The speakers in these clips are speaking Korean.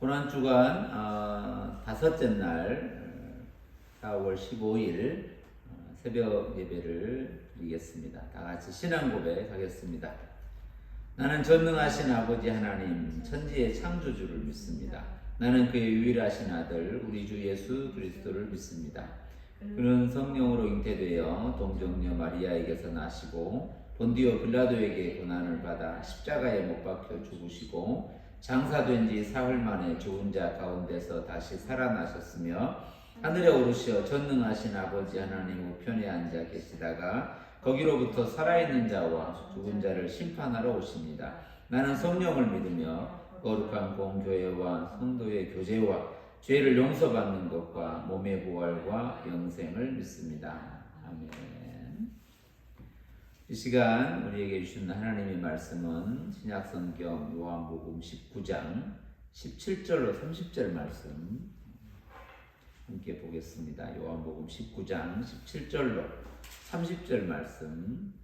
고난주간 다섯째 날 4월 15일 새벽 예배를 드리겠습니다. 다 같이 신앙 고백하겠습니다. 나는 전능하신 아버지 하나님 천지의 창조주를 믿습니다. 나는 그의 유일하신 아들 우리 주 예수 그리스도를 믿습니다. 그는 성령으로 잉태되어 동정녀 마리아에게서 나시고 본디오 빌라도에게 고난을 받아 십자가에 못 박혀 죽으시고 장사된 지 사흘 만에 죽은 자 가운데서 다시 살아나셨으며 하늘에 오르시어 전능하신 아버지 하나님 우편에 앉아 계시다가 거기로부터 살아있는 자와 죽은 자를 심판하러 오십니다. 나는 성령을 믿으며 거룩한 공교회와 성도의 교제와 죄를 용서받는 것과 몸의 부활과 영생을 믿습니다. 아멘. 이 시간 우리에게 주신 하나님의 말씀은 신약성경 요한복음 19장 17절로 30절 말씀 함께 보겠습니다. 요한복음 19장 17절로 30절 말씀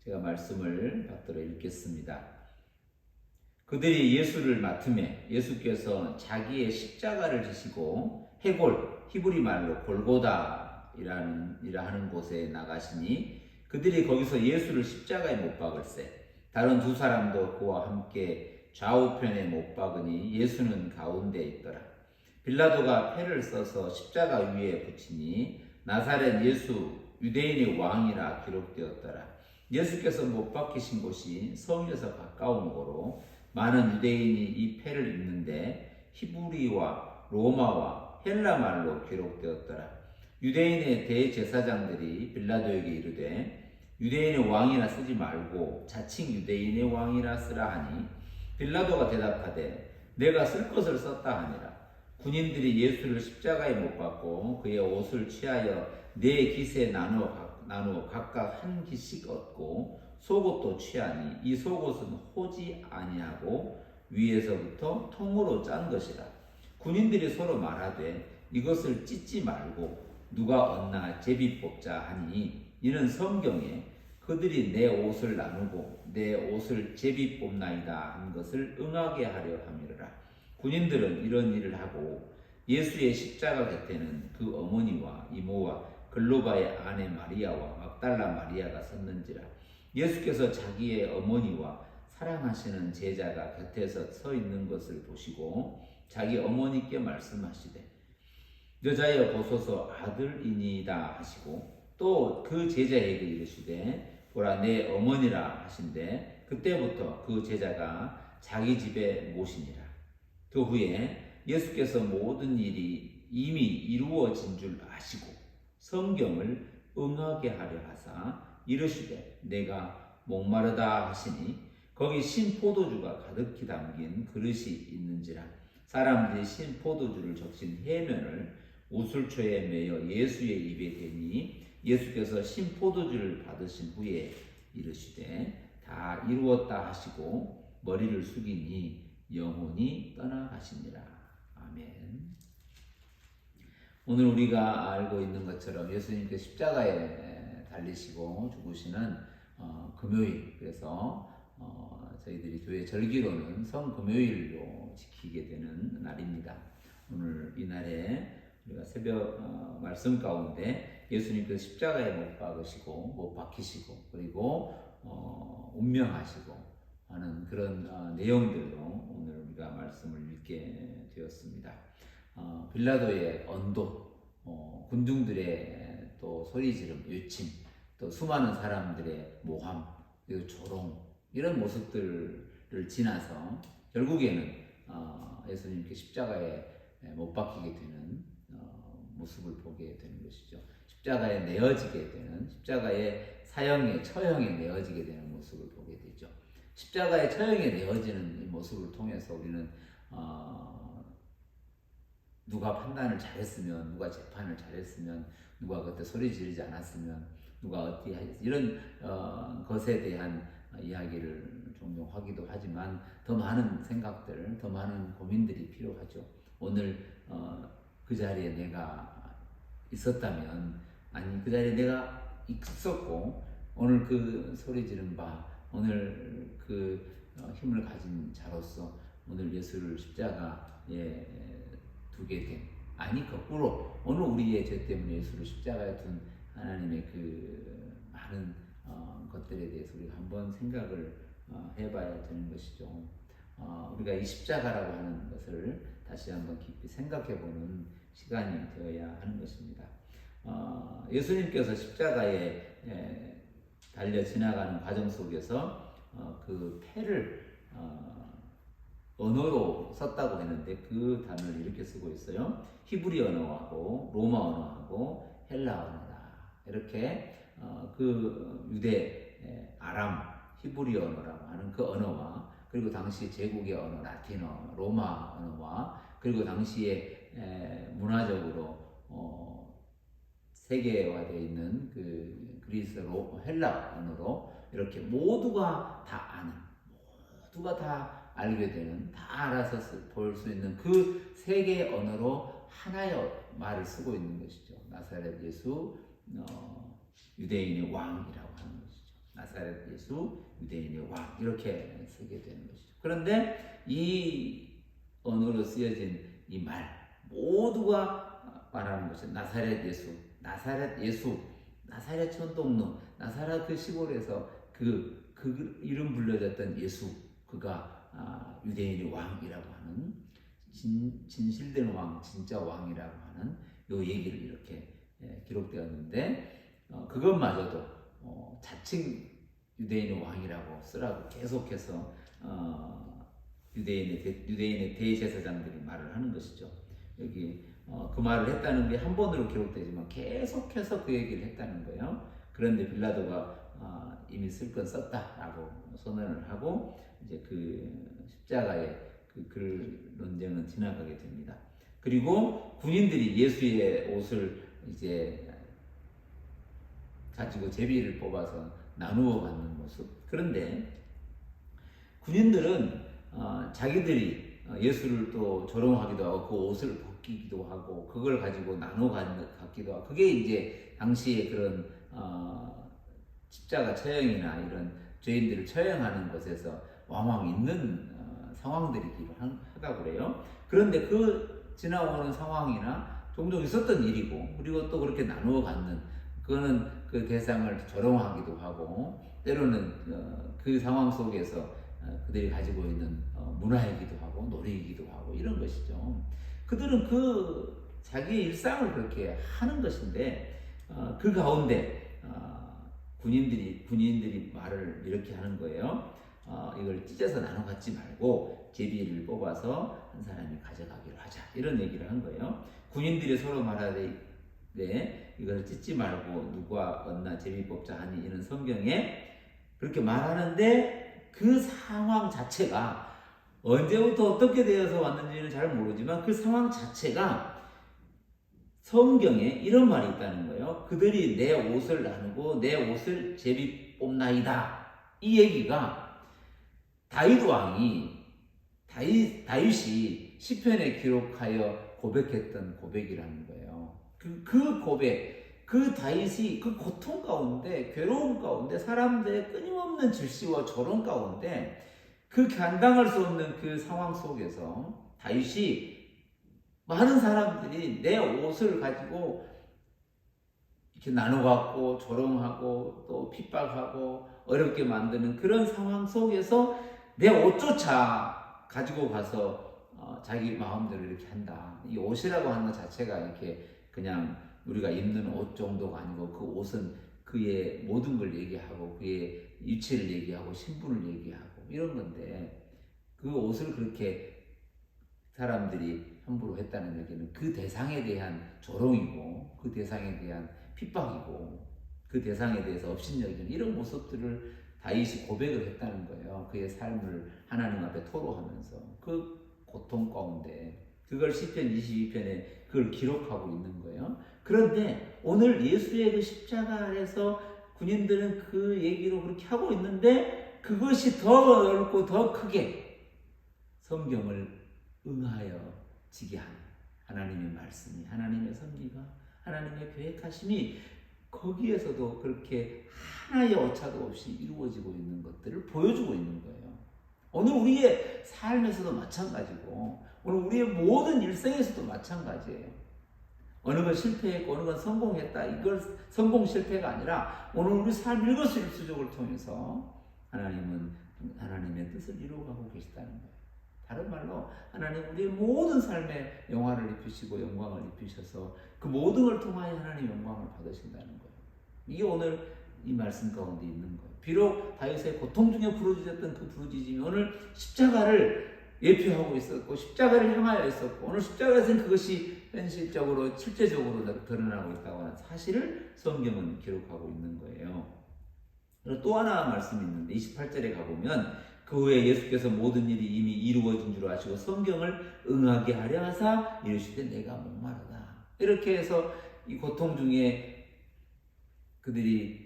제가 말씀을 받들어 읽겠습니다. 그들이 예수를 맡음에 예수께서 자기의 십자가를 지시고 해골 히브리 말로 골고다 이라 하는 곳에 나가시니 그들이 거기서 예수를 십자가에 못 박을세 다른 두 사람도 그와 함께 좌우편에 못 박으니 예수는 가운데 있더라. 빌라도가 패를 써서 십자가 위에 붙이니 나사렛 예수 유대인의 왕이라 기록되었더라. 예수께서 못 박히신 곳이 성에서 가까운 거로 많은 유대인이 이 패를 입는데 히브리와 로마와 헬라 말로 기록되었더라. 유대인의 대제사장들이 빌라도에게 이르되 유대인의 왕이라 쓰지 말고 자칭 유대인의 왕이라 쓰라 하니 빌라도가 대답하되 내가 쓸 것을 썼다 하니라. 군인들이 예수를 십자가에 못 박고 그의 옷을 취하여 네 깃에 나누어 각각 한 깃씩 얻고 속옷도 취하니 이 속옷은 호지 아니하고 위에서부터 통으로 짠 것이라. 군인들이 서로 말하되 이것을 찢지 말고 누가 얻나 제비 뽑자 하니 이는 성경에 그들이 내 옷을 나누고 내 옷을 제비 뽑나이다 한 것을 응하게 하려 함이라. 군인들은 이런 일을 하고 예수의 십자가 곁에는 그 어머니와 이모와 글로바의 아내 마리아와 막달라 마리아가 섰는지라. 예수께서 자기의 어머니와 사랑하시는 제자가 곁에서 서 있는 것을 보시고 자기 어머니께 말씀하시되 여자여 보소서 아들이니이다 하시고 또 그 제자에게 이르시되 보라 내 어머니라 하신대 그때부터 그 제자가 자기 집에 모시니라. 그 후에 예수께서 모든 일이 이미 이루어진 줄 아시고 성경을 응하게 하려 하사 이르시되 내가 목마르다 하시니 거기 신 포도주가 가득히 담긴 그릇이 있는지라. 사람들이 신 포도주를 적신 해면을 우슬초에 매어 예수의 입에 대니 예수께서 신 포도주를 받으신 후에 이르시되 다 이루었다 하시고 머리를 숙이니 영혼이 떠나가시니라. 아멘. 오늘 우리가 알고 있는 것처럼 예수님께서 십자가에 달리시고 죽으시는 금요일, 그래서 저희들이 교회 절기로는 성금요일로 지키게 되는 날입니다. 오늘 이 날에 우리가 새벽 말씀 가운데 예수님께서 십자가에 못 박으시고 못 박히시고 그리고 운명하시고 하는 그런 내용들로 오늘 우리가 말씀을 읽게 되었습니다. 빌라도의 언도, 군중들의 또 소리지름, 외침, 또 수많은 사람들의 모함, 그리고 조롱 이런 모습들을 지나서 결국에는 예수님께 십자가에 못 박히게 되는 모습을 보게 되는 것이죠. 십자가에 내어지게 되는, 십자가의 사형에 처형에 내어지게 되는 모습을 보게 되죠. 십자가의 처형에 내어지는 이 모습을 통해서 우리는 누가 판단을 잘했으면, 누가 재판을 잘했으면, 누가 그때 소리 지르지 않았으면, 누가 어떻게 하겠어, 이런 것에 대한 이야기를 종종 하기도 하지만 더 많은 생각들, 더 많은 고민들이 필요하죠. 오늘 그 자리에 내가 있었다면, 아니 그 자리에 내가 있었고 오늘 그 소리 지른 바, 오늘 그 힘을 가진 자로서 오늘 예수를 십자가에 두게 된, 아니 거꾸로 오늘 우리의 죄 때문에 예수를 십자가에 둔 하나님의 그 많은 것들에 대해서 우리가 한번 생각을 해봐야 되는 것이죠. 우리가 이 십자가라고 하는 것을 다시 한번 깊이 생각해보는 시간이 되어야 하는 것입니다. 예수님께서 십자가에 달려 지나가는 과정 속에서 그 패를 언어로 썼다고 했는데 그 단어를 이렇게 쓰고 있어요. 히브리 언어하고 로마 언어하고 헬라 언어다. 이렇게 그 유대 아람 히브리 언어라고 하는 그 언어와 그리고 당시 제국의 언어 라틴어 로마 언어와 그리고 당시에 문화적으로 세계화되어 있는 그 그리스 헬라 언어로 이렇게 모두가 다 아는, 모두가 다 알게 되는, 다 알아서 볼 수 있는 그 세 개의 언어로 하나의 말을 쓰고 있는 것이죠. 나사렛 예수, 유대인의 왕이라고 하는 것이죠. 나사렛 예수, 유대인의 왕, 이렇게 쓰게 되는 것이죠. 그런데 이 언어로 쓰여진 이 말, 모두가 말하는 것은 나사렛 예수, 나사렛 예수, 나사렛 천동로, 나사렛 그 시골에서 그 이름 불려졌던 예수, 그가 유대인의 왕이라고 하는 진실된 왕, 진짜 왕이라고 하는 요 얘기를 이렇게 기록되었는데 그것마저도 자칭 유대인의 왕이라고 쓰라고 계속해서 유대인의 대제사장들이 말을 하는 것이죠. 여기 그 말을 했다는 게 한 번으로 기록되지만 계속해서 그 얘기를 했다는 거예요. 그런데 빌라도가 이미 쓸 건 썼다라고 선언을 하고 이제 그 십자가의 그 논쟁은 지나가게 됩니다. 그리고 군인들이 예수의 옷을 이제 가지고 제비를 뽑아서 나누어 갖는 모습. 그런데 군인들은 자기들이 예수를 또 조롱하기도 하고 그 옷을 벗기기도 하고 그걸 가지고 나눠 갖기도 하고 그게 이제 당시에 그런 십자가 처형이나 이런 죄인들을 처형하는 곳에서 왕왕 있는 상황들이기도 하다고 그래요. 그런데 그 지나오는 상황이나 종종 있었던 일이고 그리고 또 그렇게 나누어 갖는 그거는 그 대상을 조롱하기도 하고 때로는 그 상황 속에서 그들이 가지고 있는 문화이기도 하고 놀이이기도 하고 이런 것이죠. 그들은 그 자기의 일상을 그렇게 하는 것인데 그 가운데 군인들이 말을 이렇게 하는 거예요. 이걸 찢어서 나눠 갖지 말고 제비를 뽑아서 한 사람이 가져가기로 하자 이런 얘기를 한 거예요. 군인들이 서로 말하되 이걸 찢지 말고 누가 얻나 제비 뽑자 하니 이런 성경에 그렇게 말하는데 그 상황 자체가 언제부터 어떻게 되어서 왔는지는 잘 모르지만 그 상황 자체가 성경에 이런 말이 있다는 거예요. 그들이 내 옷을 나누고 내 옷을 제비 뽑나이다. 이 얘기가 다윗이 시편에 기록하여 고백했던 고백이라는 거예요. 그 고백, 그 다윗이 그 고통 가운데, 괴로움 가운데, 사람들의 끊임없는 질시와 조롱 가운데 그 감당할 수 없는 그 상황 속에서 다윗이 많은 사람들이 내 옷을 가지고 이렇게 나눠갖고 조롱하고 또 핍박하고 어렵게 만드는 그런 상황 속에서 내 옷조차 가지고 가서 자기 마음대로 이렇게 한다. 이 옷이라고 하는 것 자체가 이렇게 그냥 우리가 입는 옷 정도가 아니고 그 옷은 그의 모든 걸 얘기하고 그의 위치를 얘기하고 신분을 얘기하고 이런 건데 그 옷을 그렇게 사람들이 함부로 했다는 얘기는 그 대상에 대한 조롱이고 그 대상에 대한 핍박이고 그 대상에 대해서 업신여기는 이런 모습들을 다윗이 고백을 했다는 거예요. 그의 삶을 하나님 앞에 토로하면서 그 고통 가운데 그걸 시편 22편에 그걸 기록하고 있는 거예요. 그런데 오늘 예수의 그 십자가 아래서 군인들은 그 얘기로 그렇게 하고 있는데 그것이 더 넓고 더 크게 성경을 응하여 지게 하는 하나님의 말씀이, 하나님의 섭리가, 하나님의 계획하심이 거기에서도 그렇게 하나의 오차도 없이 이루어지고 있는 것들을 보여주고 있는 거예요. 오늘 우리의 삶에서도 마찬가지고 오늘 우리의 모든 일생에서도 마찬가지예요. 어느 건 실패했고 어느 건 성공했다. 이걸 성공 실패가 아니라 오늘 우리 삶 일거수일투족을 통해서 하나님은 하나님의 뜻을 이루어가고 계시다는 거예요. 다른 말로 하나님 우리의 모든 삶에 영화를 입히시고 영광을 입히셔서 그 모든 걸 통하여 하나님 영광을 받으신다는 거예요. 이게 오늘 이 말씀 가운데 있는 거예요. 비록 다윗의 고통 중에 부르짖었던 그 부르짖음이 오늘 십자가를 예표하고 있었고 십자가를 향하여 있었고 오늘 십자가에서는 그것이 현실적으로 실제적으로 드러나고 있다고 하는 사실을 성경은 기록하고 있는 거예요. 그리고 또 하나 말씀이 있는데 28절에 가보면 그 후에 예수께서 모든 일이 이미 이루어진 줄 아시고 성경을 응하게 하려 하사 이르시되 내가 목마르다. 이렇게 해서 이 고통 중에 그들이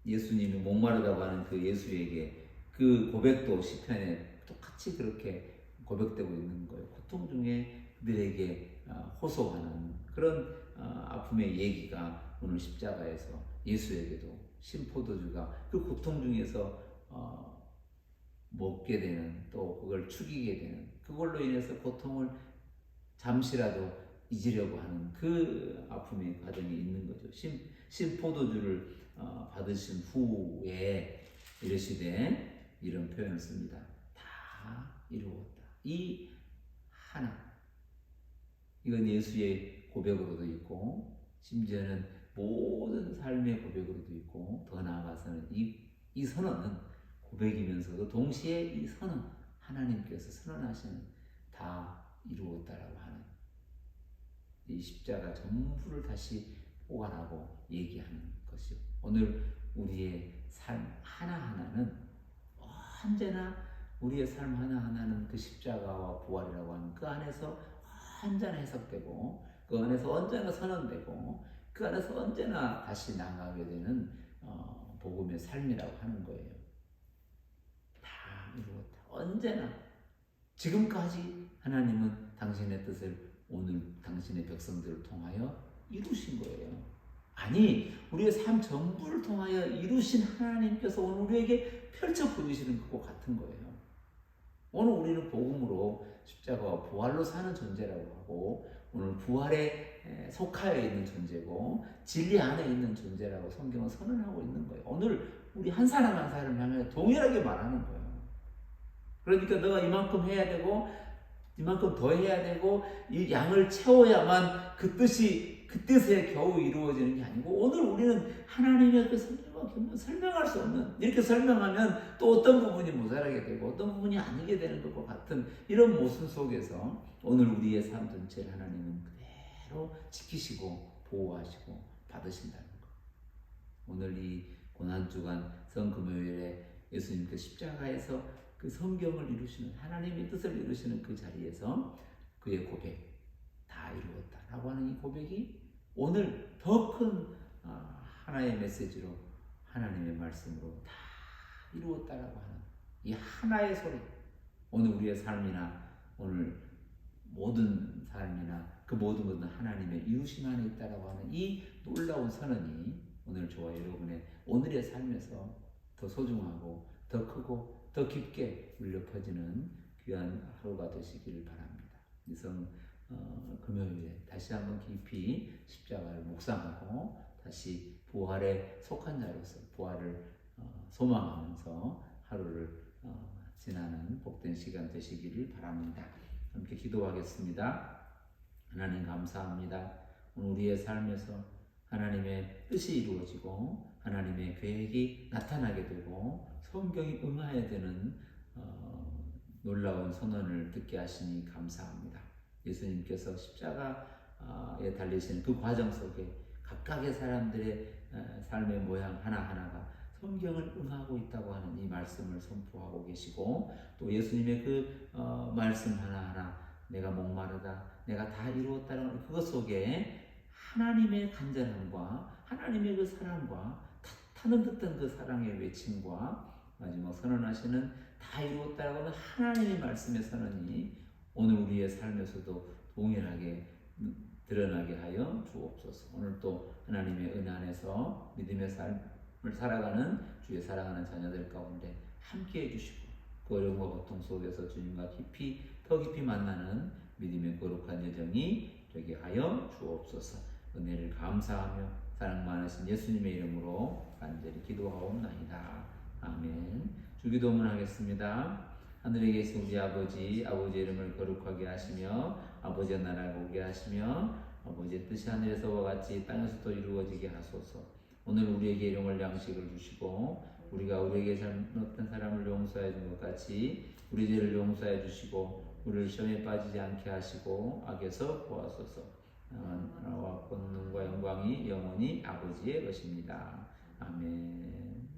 예수님이 목마르다고 하는 그 예수에게 그 고백도 시편에 똑같이 그렇게 고백되고 있는 거예요. 고통 중에 그들에게 호소하는 그런 아픔의 얘기가 오늘 십자가에서 예수에게도 신포도주가 그 고통 중에서 먹게 되는 또 그걸 죽이게 되는 그걸로 인해서 고통을 잠시라도 잊으려고 하는 그 아픔의 과정이 있는 거죠. 신포도주를 받으신 후에 이르시되 이런 표현을 씁니다. 다 이루었다. 이 하나. 이건 예수의 고백으로도 있고 심지어는 모든 삶의 고백으로도 있고 더 나아가서는 이 선언은 고백이면서도 동시에 이 선언 하나님께서 선언하시는 다 이루었다라고 하는 이 십자가 전부를 다시 포괄하고 얘기하는 것이요. 오늘 우리의 삶 하나하나는 언제나 우리의 삶 하나하나는 그 십자가와 부활이라고 하는 그 안에서 언제나 해석되고 그 안에서 언제나 선언되고 그 안에서 언제나 다시 나가게 되는 복음의 삶이라고 하는 거예요. 다 이루었다. 언제나 지금까지 하나님은 당신의 뜻을 오늘 당신의 백성들을 통하여 이루신 거예요. 아니 우리의 삶 전부를 통하여 이루신 하나님께서 오늘 우리에게 펼쳐 보이시는 것과 같은 거예요. 오늘 우리는 복음으로 십자가와 부활로 사는 존재라고 하고 오늘 부활에 속하여 있는 존재고 진리 안에 있는 존재라고 성경은 선언하고 있는 거예요. 오늘 우리 한 사람 한 사람을 향해 동일하게 말하는 거예요. 그러니까 너가 이만큼 해야 되고 이만큼 더 해야 되고 이 양을 채워야만 그 뜻에 겨우 이루어지는 게 아니고 오늘 우리는 하나님의 그 성령과 설명할 수 없는 이렇게 설명하면 또 어떤 부분이 모자라게 되고 어떤 부분이 아니게 되는 것과 같은 이런 모순 속에서 오늘 우리의 삶 전체를 하나님은 그대로 지키시고 보호하시고 받으신다는 것. 오늘 이 고난주간 성금요일에 예수님께서 십자가에서 그 성경을 이루시는 하나님의 뜻을 이루시는 그 자리에서 그의 고백 다 이루었다라고 하는 이 고백이 오늘 더 큰 하나의 메시지로 하나님의 말씀으로 다 이루었다라고 하는 이 하나의 소리 오늘 우리의 삶이나 오늘 모든 삶이나 그 모든 것은 하나님의 이루심 안에 있다라고 하는 이 놀라운 선언이 오늘 저와 여러분의 오늘의 삶에서 더 소중하고 더 크고 더 깊게 울려 퍼지는 귀한 하루가 되시기를 바랍니다. 이성 금요일에 다시 한번 깊이 십자가를 묵상하고 다시 부활에 속한 자로서 부활을 소망하면서 하루를 지나는 복된 시간 되시기를 바랍니다. 함께 기도하겠습니다. 하나님 감사합니다. 오늘 우리의 삶에서 하나님의 뜻이 이루어지고 하나님의 계획이 나타나게 되고 성경이 응하여야 되는 놀라운 선언을 듣게 하시니 감사합니다. 예수님께서 십자가에 달리시는 그 과정 속에 각각의 사람들의 삶의 모양 하나하나가 성경을 응하고 있다고 하는 이 말씀을 선포하고 계시고 또 예수님의 그 말씀 하나하나 내가 목마르다 내가 다 이루었다는 그것 속에 하나님의 간절함과 하나님의 그 사랑과 타는 듯한 그 사랑의 외침과 마지막 선언하시는 다 이루었다라고 하는 하나님의 말씀의 선언이 오늘 우리의 삶에서도 동일하게 드러나게 하여 주옵소서. 오늘 또 하나님의 은혜 안에서 믿음의 삶을 살아가는 주의 사랑하는 자녀들 가운데 함께 해주시고 그 어려움과 고통 속에서 주님과 더 깊이 만나는 믿음의 거룩한 여정이 되게 하여 주옵소서. 은혜를 감사하며 사랑 많으신 예수님의 이름으로 간절히 기도하옵나이다. 아멘. 주기도문 하겠습니다. 하늘에 계신 우리 아버지, 아버지의 이름을 거룩하게 하시며 아버지의 나라가 오게 하시며 아버지의 뜻이 하늘에서와 같이 땅에서도 이루어지게 하소서. 오늘 우리에게 일용할 양식을 주시고 우리가 우리에게 잘못한 사람을 용서해 준 것 같이 우리 죄를 용서해 주시고 우리를 시험에 빠지지 않게 하시고 악에서 구하소서. 나라와 권능과 영광이 영원히 아버지의 것입니다. 아멘.